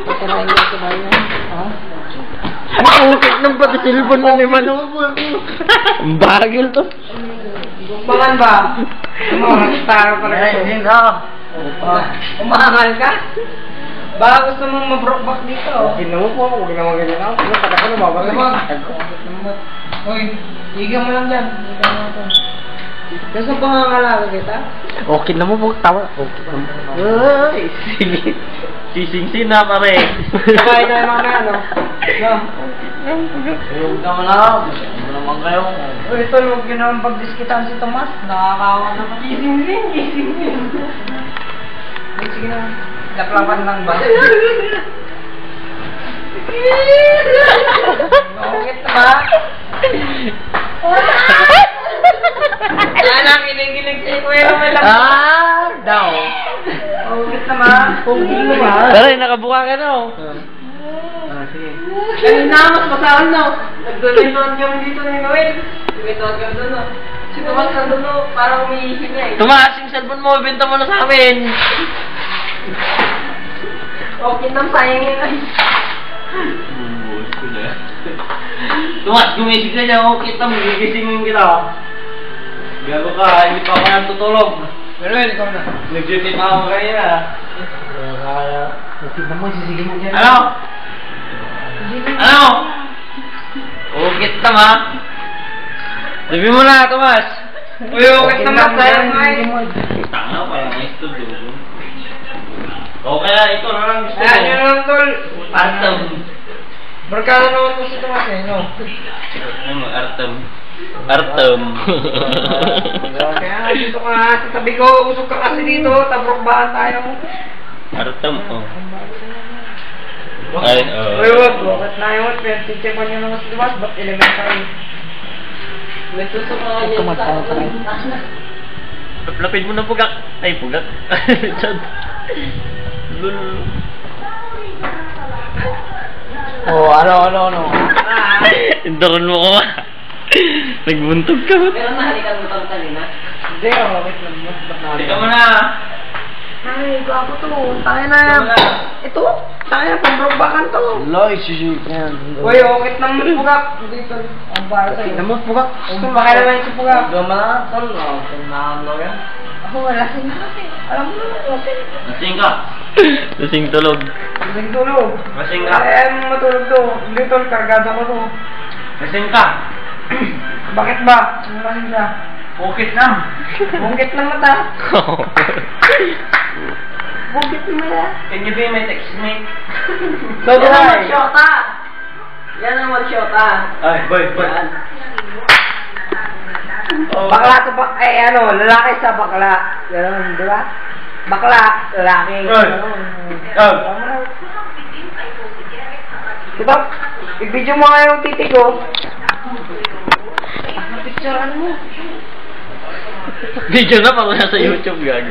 Patirahin ko sa bayan. Ha? Makukit ng pati cellphone mo naman. Ang bagil to. Bangan ba? Star pa rin. Hindi na. Umaangal ka? Baka gusto mong ma-brokeback dito. Ginawa po ako. Huwag naman ganyan ako. Pagka ko nababatay. Uy, higa mo lang dyan. Higa mo lang dyan. Gusto pa nga ngalaga kita? Okay na mo po. Tawa. Okay na mo. Ay, sising-sin na pare. Sabay na yung mga ano. Huwag naman na. Huwag naman kayo. Uy, ito, huwag yun naman pagdiskitan si Tomas. Nakakawa naman. Gising-sin. Sige na. Laplapan lang ba? Bakit ba? Anak, kinikilig si Kuya naman lang. Daw. Bakit naman? Tara, nakabuka ka na oh. Sige. Kanina, mas masahal no. Nagdulituan kami dito ni Noel. Nagdulituan kami doon no. Si Tomas nandun no, parang umiihi niya eh. Tumaas yung cellphone mo, benta mo na sa amin. Okay nang sayang yun ay. Bumuhos ko na. Tumas, gumising ka niya, oh, kita mo, gigisingin kita. Gago ka, hindi pa ako natutulog. Pero ikaw na. Nag-duty pa ako kanina. Tignan mo, sisigil mo dyan. Ano? Ano? Ukit na ma. Sabi mo na, Tomas. Uy, okay naman, sayang nga eh. Tanga pa yung gusto doon. O kaya ito na lang gusto mo. Ayan yun lang, tol. Artem. Barkada naman po si Tomas eh, no? Ano, Artem. Artem. Kaya dito ka nga sa tabi ko, usok ka kasi dito, tabrokbahan tayo. Artem, oh. Ay, oh. Uy, wag, bakit na yun? Pero teacher ko nyo naman si Tomas, ba't elementary? May tusok ka ganyan sa Lapid mo na pugak. Ay, pugak. Chad. Lul. Oh, ano? Indaron mo ko. Nagbuntog ka ba? Pero nahalikan mo tang kanina? Hindi, wait lang. Halika mo na. Ay, gwapo to. Tayo na. Ito, tayo na, pambrokbakan to. Loy, sisip yan. Uy, okay naman pugak. Dito, ang para sa'yo. Naman pugak. Kung makailangan si pugak. Gama, tol. Pinahamlo yan. Ako, wala sa'yo kasi. Alam mo naman, lasing. Lasing ka. Lasing tulog. Lasing tulog. Lasing ka. Ayaw mo matulog to. Hindi tol, kargado ko to. Lasing ka. Bakit ba? Ano lasing ka? Ukit nam. Bungkit ng mata. Bungkit ng mata. Can you be my text mate? Yan ang mag-shota. Yan ang mag-shota. Ay, boy. Bakla to ba? Ay, ano, lalaki sa bakla. Gano'n, di ba? Bakla, lalaki. Diba? I-video mo nga yung titig ko. Picturean mo. Video na, parang nasa YouTube gag.